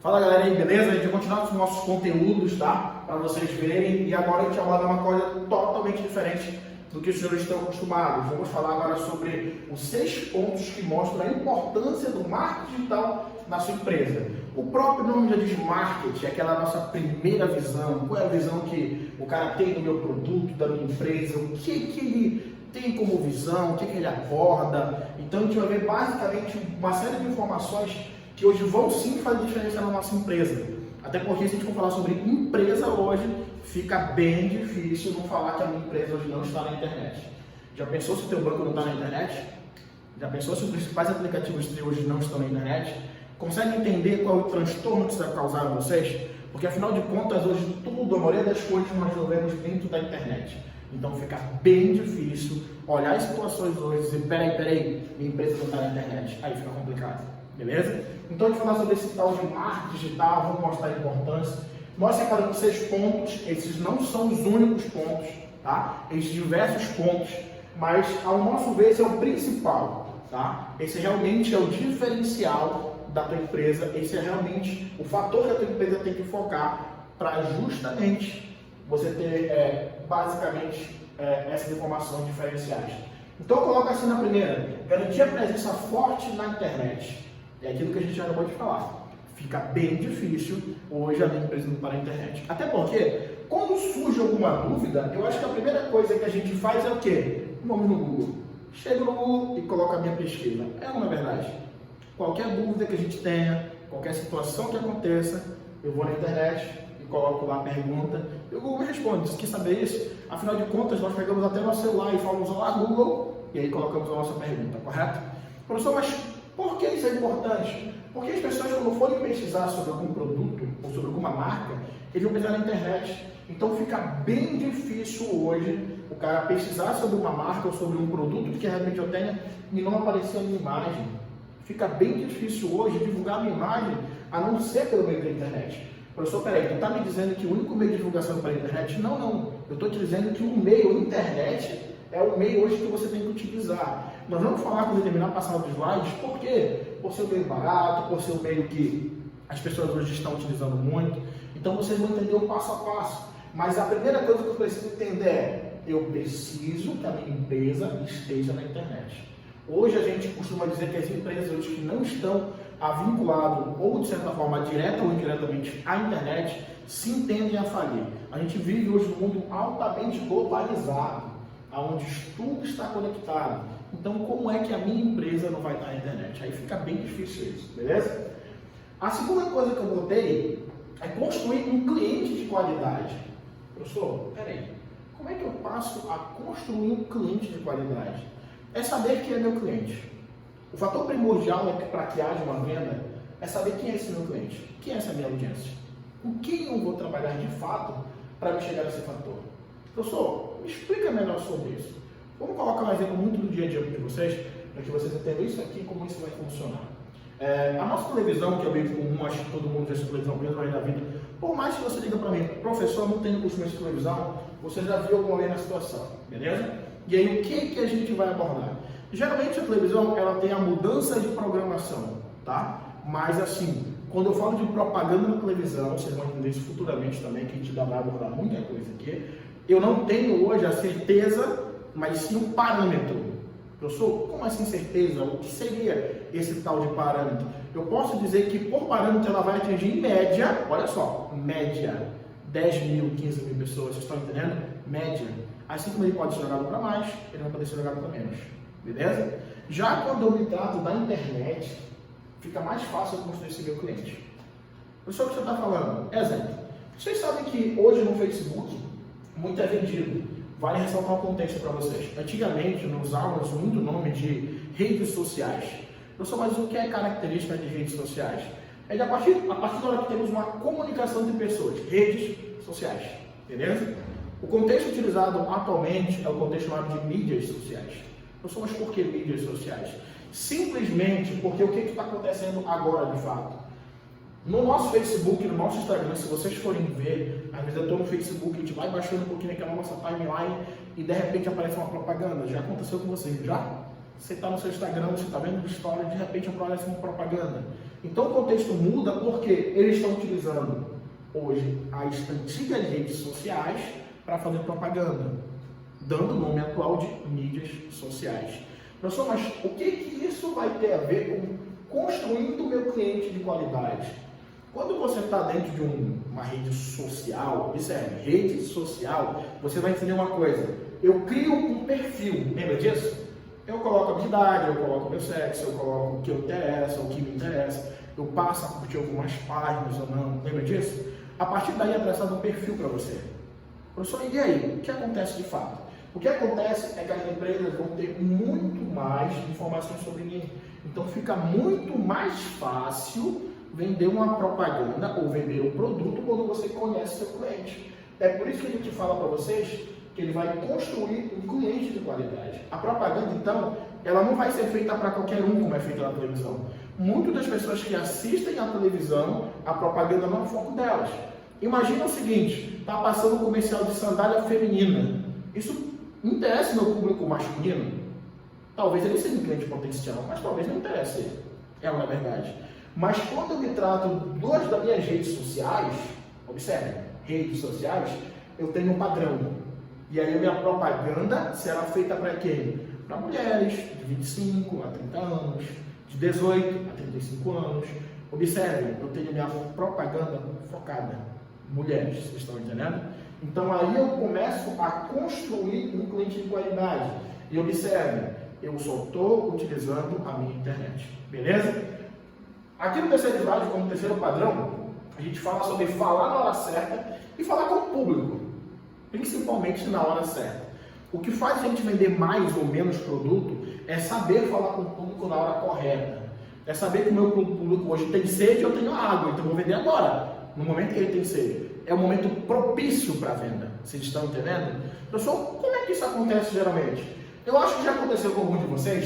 Fala galera aí, beleza? A gente vai continuar com os nossos conteúdos, tá? Para vocês verem. E agora a gente vai abordar uma coisa totalmente diferente do que os senhores estão acostumados. Vamos falar agora sobre os 6 pontos que mostram a importância do marketing digital na sua empresa. O próprio nome já diz marketing, é aquela nossa primeira visão. Qual é a visão que o cara tem do meu produto, da minha empresa? O que ele tem como visão? O que ele aborda? Então a gente vai ver basicamente uma série de informações que hoje vão sim fazer diferença na nossa empresa. Até porque se a gente for falar sobre empresa hoje, fica bem difícil não falar que a minha empresa hoje não está na internet. Já pensou se o teu banco não está na internet? Já pensou se os principais aplicativos de hoje não estão na internet? Consegue entender qual é o transtorno que isso vai causar a vocês? Porque afinal de contas, hoje tudo, a maioria das coisas nós resolvemos dentro da internet. Então fica bem difícil olhar as situações hoje e dizer, peraí, minha empresa não está na internet. Aí fica complicado. Beleza? Então, a gente vai falar sobre esse tal de marketing digital, vamos mostrar a importância. Nós separamos 6 pontos, esses não são os únicos pontos, tá? Existem diversos pontos, mas ao nosso ver esse é o principal, tá? Esse realmente é o diferencial da tua empresa, esse é realmente o fator que a tua empresa tem que focar para justamente você ter, basicamente, essas informações diferenciais. Então, coloca assim na primeira, garantir a presença forte na internet. É aquilo que a gente acabou de falar. Fica bem difícil hoje a minha empresa não estar na internet. Até porque, quando surge alguma dúvida, eu acho que a primeira coisa que a gente faz é o quê? Nome no Google. Chego no Google e coloco a minha pesquisa. É uma verdade. Qualquer dúvida que a gente tenha, qualquer situação que aconteça, eu vou na internet e coloco lá a pergunta e o Google me responde. Você quer saber isso? Afinal de contas, nós pegamos até nosso celular e falamos, olá Google, e aí colocamos a nossa pergunta, correto? Professor, mas por que isso é importante? Porque as pessoas, quando forem pesquisar sobre algum produto ou sobre alguma marca, eles vão pesquisar na internet. Então fica bem difícil hoje o cara pesquisar sobre uma marca ou sobre um produto que realmente eu tenha e não aparecer a minha imagem. Fica bem difícil hoje divulgar a minha imagem, a não ser pelo meio da internet. Professor, peraí, tu está me dizendo que o único meio de divulgação é pela internet? Não. Eu estou te dizendo que o meio, a internet, é o meio hoje que você tem que utilizar. Nós vamos falar quando terminar a passar dos slides, por quê? Por ser um meio barato, por ser um meio que as pessoas hoje estão utilizando muito. Então vocês vão entender o passo a passo. Mas a primeira coisa que eu preciso entender é, eu preciso que a minha empresa esteja na internet. Hoje a gente costuma dizer que as empresas hoje que não estão vinculadas, ou de certa forma, direta ou indiretamente à internet, se tendem a falir. A gente vive hoje num mundo altamente globalizado, onde tudo está conectado. Então, como é que a minha empresa não vai estar na internet? Aí fica bem difícil isso, beleza? A segunda coisa que eu botei é construir um cliente de qualidade. Professor, peraí, como é que eu passo a construir um cliente de qualidade? É saber quem é meu cliente. O fator primordial para que haja uma venda é saber quem é esse meu cliente, quem é essa minha audiência, com quem eu vou trabalhar de fato para me chegar a esse fator. Professor, me explica melhor sobre isso. Vamos colocar um exemplo muito do dia a dia de vocês, para que vocês entendam isso aqui, como isso vai funcionar. A nossa televisão, que é bem comum, acho que todo mundo já assistiu televisão mesmo aí na vida, por mais que você diga para mim, professor, não tenho costume de televisão, você já viu alguma vez na situação, beleza? E aí, o que a gente vai abordar? Geralmente a televisão, ela tem a mudança de programação, tá? Mas assim, quando eu falo de propaganda na televisão, vocês vão entender isso futuramente também, que a gente vai abordar muita coisa aqui, eu não tenho hoje a certeza, mas sim um parâmetro. Professor, como assim certeza? O que seria esse tal de parâmetro? Eu posso dizer que por parâmetro ela vai atingir em média, olha só, média, 10 mil, 15 mil pessoas, vocês estão entendendo? Média. Assim como ele pode ser jogado para mais, ele vai poder ser jogado para menos. Beleza? Já quando eu me trato da internet, fica mais fácil eu construir esse meu cliente. Professor, o que você está falando? Exemplo. Vocês sabem que hoje no Facebook, muito é vendido. Vale ressaltar um contexto para vocês. Antigamente, nós usávamos muito o nome de redes sociais. Professor, mas o que é característica de redes sociais? É de a partir da hora que temos uma comunicação de pessoas, redes sociais. Beleza? O contexto utilizado atualmente é o contexto chamado de mídias sociais. Professor, mas por que mídias sociais? Simplesmente porque o que está acontecendo agora de fato? No nosso Facebook, no nosso Instagram, se vocês forem ver, às vezes eu estou no Facebook, a gente vai baixando um pouquinho aquela nossa timeline e de repente aparece uma propaganda. Já aconteceu com vocês, já? Você está no seu Instagram, você está vendo story, de repente aparece uma propaganda. Então o contexto muda porque eles estão utilizando hoje as antigas redes sociais para fazer propaganda, dando o nome atual de mídias sociais. Professor, mas o que isso vai ter a ver com construindo o meu cliente de qualidade? Quando você está dentro de uma rede social, observe, rede social, você vai entender uma coisa. Eu crio um perfil, lembra disso? Eu coloco a habilidade, eu coloco o meu sexo, eu coloco o que eu interessa, o que me interessa, eu passo a curtir algumas páginas ou não, lembra disso? A partir daí é traçado um perfil para você. Professor, e aí? O que acontece de fato? O que acontece é que as empresas vão ter muito mais informações sobre mim. Então fica muito mais fácil vender uma propaganda ou vender um produto quando você conhece seu cliente. É por isso que a gente fala para vocês que ele vai construir um cliente de qualidade. A propaganda, então, ela não vai ser feita para qualquer um, como é feita na televisão. Muitas das pessoas que assistem à televisão, a propaganda não é o foco delas. Imagina o seguinte, está passando um comercial de sandália feminina. Isso interessa meu público masculino? Talvez ele seja um cliente potencial, mas talvez não interesse ele. É uma verdade. Mas quando eu me trato das minhas redes sociais, observe, redes sociais, eu tenho um padrão. E aí a minha propaganda será feita para quem? Para mulheres de 25 a 30 anos, de 18 a 35 anos. Observe, eu tenho minha propaganda focada. Mulheres, vocês estão entendendo? Então aí eu começo a construir um cliente de qualidade. E observe, eu só estou utilizando a minha internet. Beleza? Aqui no terceiro slide, como terceiro padrão, a gente fala sobre falar na hora certa e falar com o público, principalmente na hora certa. O que faz a gente vender mais ou menos produto é saber falar com o público na hora correta. É saber que o meu público hoje tem sede e eu tenho água, então eu vou vender agora, no momento que ele tem sede. É o momento propício para a venda. Vocês estão entendendo? Pessoal, como é que isso acontece geralmente? Eu acho que já aconteceu com algum de vocês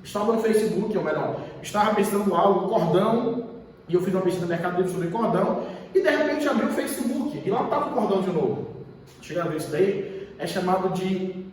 estava no Facebook, ou melhor, estava pesquisando algo, cordão, e eu fiz uma pesquisa no Mercado Livre sobre cordão, e de repente abri o Facebook, e lá estava o cordão de novo. Chega a ver isso daí, é chamado de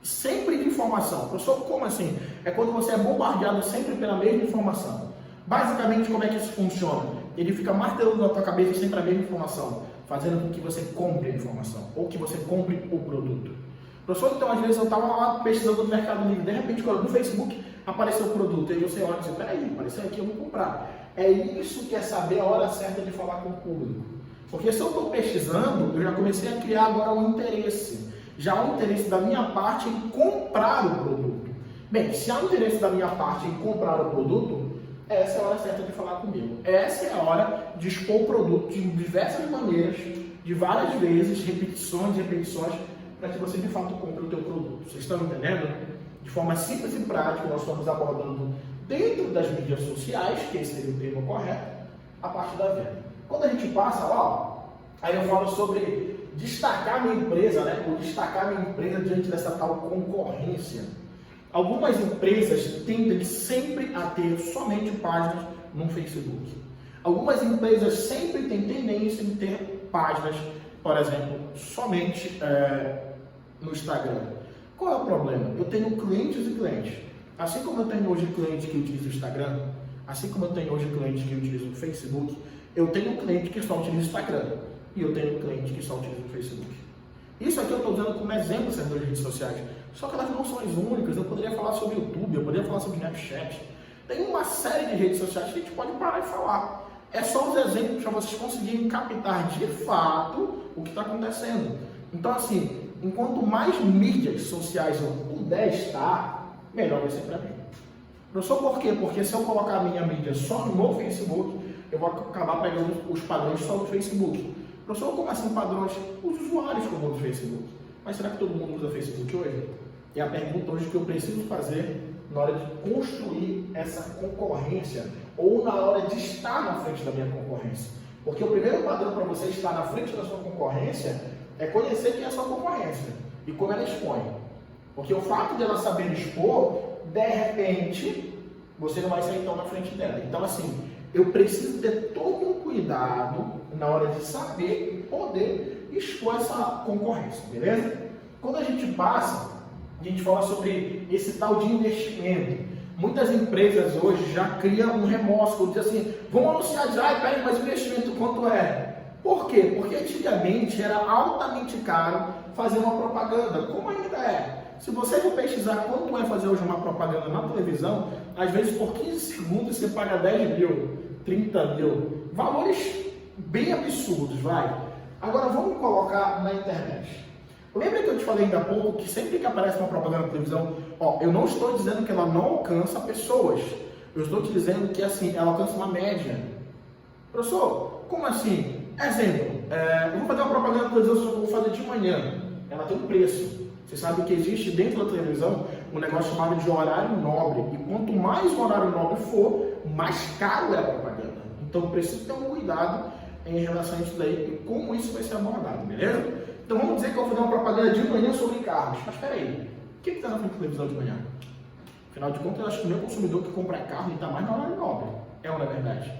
sempre de informação. Professor, como assim? É quando você é bombardeado sempre pela mesma informação. Basicamente, como é que isso funciona? Ele fica martelando na tua cabeça sempre a mesma informação, fazendo com que você compre a informação, ou que você compre o produto. Professor, então às vezes eu estava lá pesquisando no Mercado Livre, de repente no Facebook apareceu o produto, aí você olha e diz, peraí, apareceu aqui, eu vou comprar. É isso que é saber a hora certa de falar com o público. Porque se eu estou pesquisando, eu já comecei a criar agora um interesse. Já há um interesse da minha parte em comprar o produto. Bem, se há um interesse da minha parte em comprar o produto, essa é a hora certa de falar comigo. Essa é a hora de expor o produto de diversas maneiras, de várias vezes, repetições, para que você de fato compre o teu produto. Vocês estão entendendo? De forma simples e prática, nós estamos abordando dentro das mídias sociais, que esse seria o termo correto, a parte da venda. Quando a gente passa lá, aí eu falo sobre destacar minha empresa, né? Ou destacar minha empresa diante dessa tal concorrência. Algumas empresas tendem sempre a ter somente páginas no Facebook. Algumas empresas sempre têm tendência em ter páginas, por exemplo, somente no Instagram. Qual é o problema? Eu tenho clientes e clientes. Assim como eu tenho hoje clientes que utilizam o Instagram, assim como eu tenho hoje clientes que utilizam o Facebook, eu tenho cliente que só utiliza o Instagram e eu tenho cliente que só utiliza o Facebook. Isso aqui eu estou dando como exemplo essas duas redes sociais. Só que elas não são as únicas. Eu poderia falar sobre o YouTube, eu poderia falar sobre o Snapchat. Tem uma série de redes sociais que a gente pode parar e falar. É só os exemplos para vocês conseguirem captar de fato o que está acontecendo. Então, assim, enquanto mais mídias sociais eu puder estar, melhor vai ser para mim. Professor, por quê? Porque se eu colocar a minha mídia só no Facebook, eu vou acabar pegando os padrões só do Facebook. Professor, como assim padrões? Os usuários como do Facebook. Mas será que todo mundo usa Facebook hoje? É a pergunta hoje que eu preciso fazer na hora de construir essa concorrência ou na hora de estar na frente da minha concorrência. Porque o primeiro padrão para você estar na frente da sua concorrência é conhecer quem é a sua concorrência e como ela expõe. Porque o fato de ela saber expor, de repente, você não vai sair tão na frente dela. Então, assim, eu preciso ter todo um cuidado na hora de saber e poder expor essa concorrência, beleza? Quando a gente passa a gente fala sobre esse tal de investimento. Muitas empresas hoje já criam um remorso, dizem assim, vamos anunciar já, peraí, mas o investimento quanto é? Por quê? Porque antigamente era altamente caro fazer uma propaganda, como ainda é. Se você for pesquisar quanto é fazer hoje uma propaganda na televisão, às vezes por 15 segundos você paga 10 mil, 30 mil, valores bem absurdos, vai. Agora vamos colocar na internet. Lembra que eu te falei ainda há pouco que sempre que aparece uma propaganda na televisão, eu não estou dizendo que ela não alcança pessoas, eu estou te dizendo que assim, ela alcança uma média. Professor, como assim? Exemplo, eu vou fazer uma propaganda na televisão, só que eu vou fazer de manhã, ela tem um preço. Você sabe que existe dentro da televisão um negócio chamado de horário nobre. E quanto mais o horário nobre for, mais caro é a propaganda. Então preciso ter um cuidado em relação a isso daí e como isso vai ser abordado, beleza? Então vamos dizer que eu vou fazer uma propaganda de manhã sobre carros. Mas peraí, o que está na frente da televisão de manhã? Afinal de contas, eu acho que o meu consumidor que compra carro está mais no horário nobre. É ou não é verdade?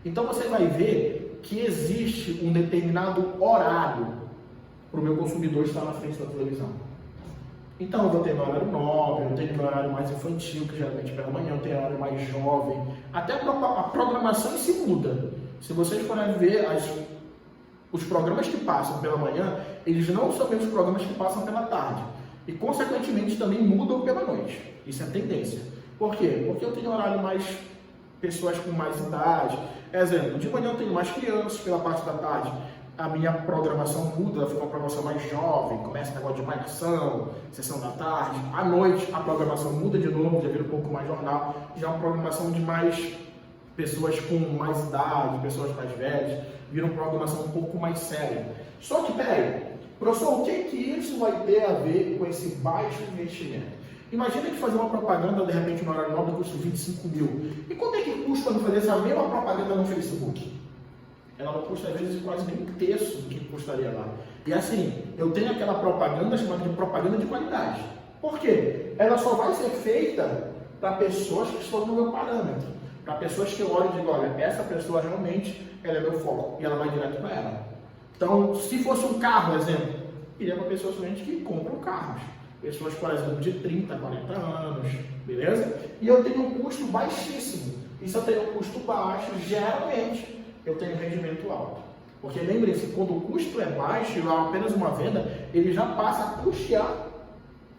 Então você vai ver que existe um determinado horário para o meu consumidor estar na frente da televisão. Então eu vou ter meu horário nobre, eu tenho meu horário mais infantil, que geralmente pela manhã, eu tenho horário mais jovem. Até a programação em si muda. Se vocês forem ver os programas que passam pela manhã, eles não são mesmo os programas que passam pela tarde. E consequentemente também mudam pela noite. Isso é tendência. Por quê? Porque eu tenho horário mais pessoas com mais idade. Exemplo, de manhã eu tenho mais crianças, pela parte da tarde a minha programação muda, ela fica uma programação mais jovem, começa o negócio de malhação, sessão da tarde. À noite a programação muda de novo, já vira um pouco mais jornal, já é uma programação de mais pessoas com mais idade, pessoas mais velhas, vira uma programação um pouco mais séria. Só que, peraí, professor, o que isso vai ter a ver com esse baixo investimento? Imagina que fazer uma propaganda, de repente, no horário nobre custa 25 mil. E quanto é que custa não fazer essa mesma propaganda no Facebook? Ela não custa, às vezes, quase nem um terço do que custaria lá. E assim, eu tenho aquela propaganda chamada de propaganda de qualidade. Por quê? Ela só vai ser feita para pessoas que estão no meu parâmetro. Para pessoas que eu olho e digo, olha, essa pessoa realmente, ela é meu foco. E ela vai direto para ela. Então, se fosse um carro, exemplo, iria para pessoas somente que compram carros. Pessoas, por exemplo, de 30, 40 anos, beleza? E eu tenho um custo baixíssimo. E se eu tenho um custo baixo, geralmente, eu tenho rendimento alto. Porque lembrem-se, quando o custo é baixo, eu apenas uma venda, ele já passa a custear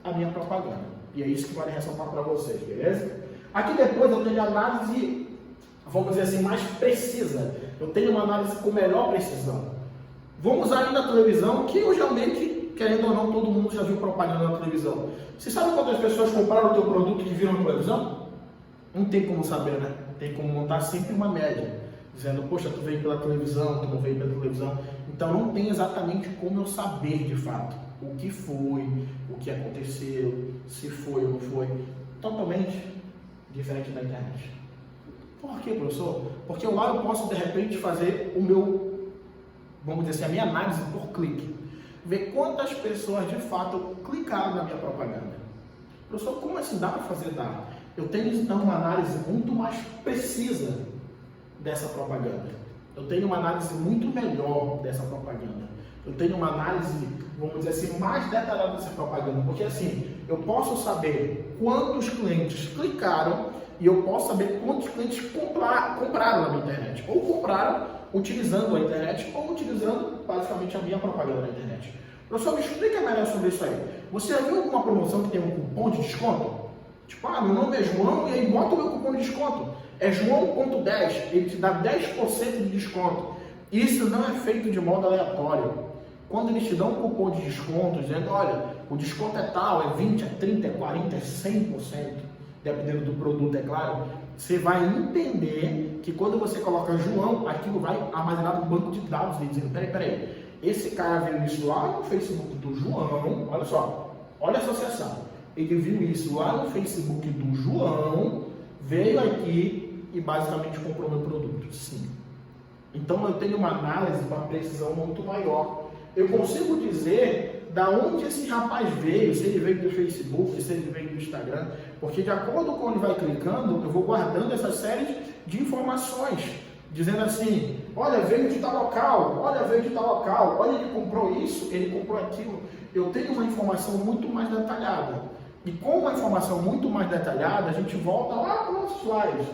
a minha propaganda. E é isso que vale ressaltar para vocês, beleza? Aqui depois eu tenho análise, vamos dizer assim, mais precisa. Eu tenho uma análise com melhor precisão. Vamos aí na televisão, que eu geralmente, querendo ou não, todo mundo já viu propaganda na televisão. Você sabe quantas pessoas compraram o teu produto e viram na televisão? Não tem como saber, né? Tem como montar sempre uma média. Dizendo, poxa, tu veio pela televisão, tu não veio pela televisão. Então não tem exatamente como eu saber de fato o que foi, o que aconteceu, se foi ou não foi. Totalmente diferente da internet. Por quê, professor? Porque lá eu posso de repente fazer o meu, vamos dizer assim, a minha análise por clique. Ver quantas pessoas de fato clicaram na minha propaganda. Professor, como assim dá para fazer? Dá. Eu tenho então uma análise muito mais precisa dessa propaganda. Eu tenho uma análise muito melhor dessa propaganda. Eu tenho uma análise, vamos dizer assim, mais detalhada dessa propaganda, porque assim, eu posso saber quantos clientes clicaram e eu posso saber quantos clientes compraram na minha internet, ou compraram utilizando a internet, ou utilizando basicamente a minha propaganda na internet. Professor, me explica melhor sobre isso aí. Você já viu alguma promoção que tem um cupom de desconto? Tipo, meu nome é João e aí bota o meu cupom de desconto. É João.10, ele te dá 10% de desconto. Isso não é feito de modo aleatório. Quando eles te dão um cupom de desconto, dizendo, olha, o desconto é tal, é 20, é 30, é 40, é 100%, dependendo do produto, é claro, você vai entender que quando você coloca João, aquilo vai armazenar no banco de dados, dizendo, peraí, esse cara viu isso lá no Facebook do João, olha só, olha a associação, ele viu isso lá no Facebook do João, veio aqui e basicamente comprou meu produto. Sim. Então eu tenho uma análise, uma precisão muito maior. Eu consigo dizer da onde esse rapaz veio, se ele veio do Facebook, se ele veio do Instagram, porque de acordo com onde vai clicando, eu vou guardando essa série de informações, dizendo assim, olha, veio de tal local, olha, veio de tal local, olha, ele comprou isso, ele comprou aquilo. Eu tenho uma informação muito mais detalhada. E com uma informação muito mais detalhada, a gente volta lá para os nossos slides.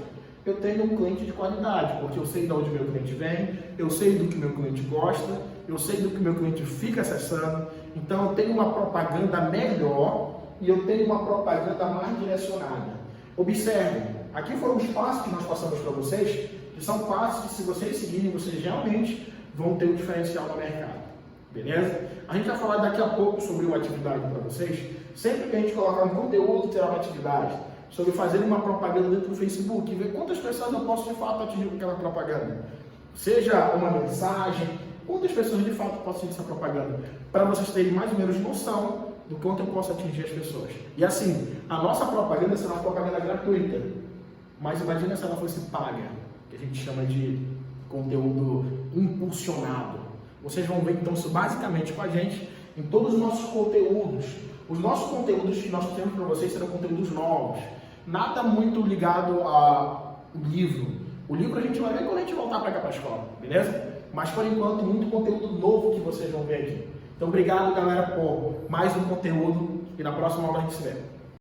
Eu tenho um cliente de qualidade, porque eu sei de onde meu cliente vem, eu sei do que meu cliente gosta, eu sei do que meu cliente fica acessando, então eu tenho uma propaganda melhor e eu tenho uma propaganda mais direcionada. Observem, aqui foram os passos que nós passamos para vocês, que são passos que, se vocês seguirem, vocês realmente vão ter um diferencial no mercado. Beleza? A gente vai falar daqui a pouco sobre uma atividade para vocês. Sempre que a gente colocar um conteúdo, terá uma atividade. Sobre fazer uma propaganda dentro do Facebook e ver quantas pessoas eu posso de fato atingir com aquela propaganda. Seja uma mensagem, quantas pessoas de fato posso atingir essa propaganda. Para vocês terem mais ou menos noção do quanto eu posso atingir as pessoas. E assim, a nossa propaganda será uma propaganda gratuita. Mas imagina se ela fosse paga, que a gente chama de conteúdo impulsionado. Vocês vão ver então isso basicamente com a gente em todos os nossos conteúdos. Os nossos conteúdos que nós temos para vocês serão conteúdos novos. Nada muito ligado ao livro. O livro a gente vai ver quando a gente voltar para cá para a escola, beleza? Mas por enquanto, muito conteúdo novo que vocês vão ver aqui. Então, obrigado, galera, por mais um conteúdo e na próxima aula a gente se vê.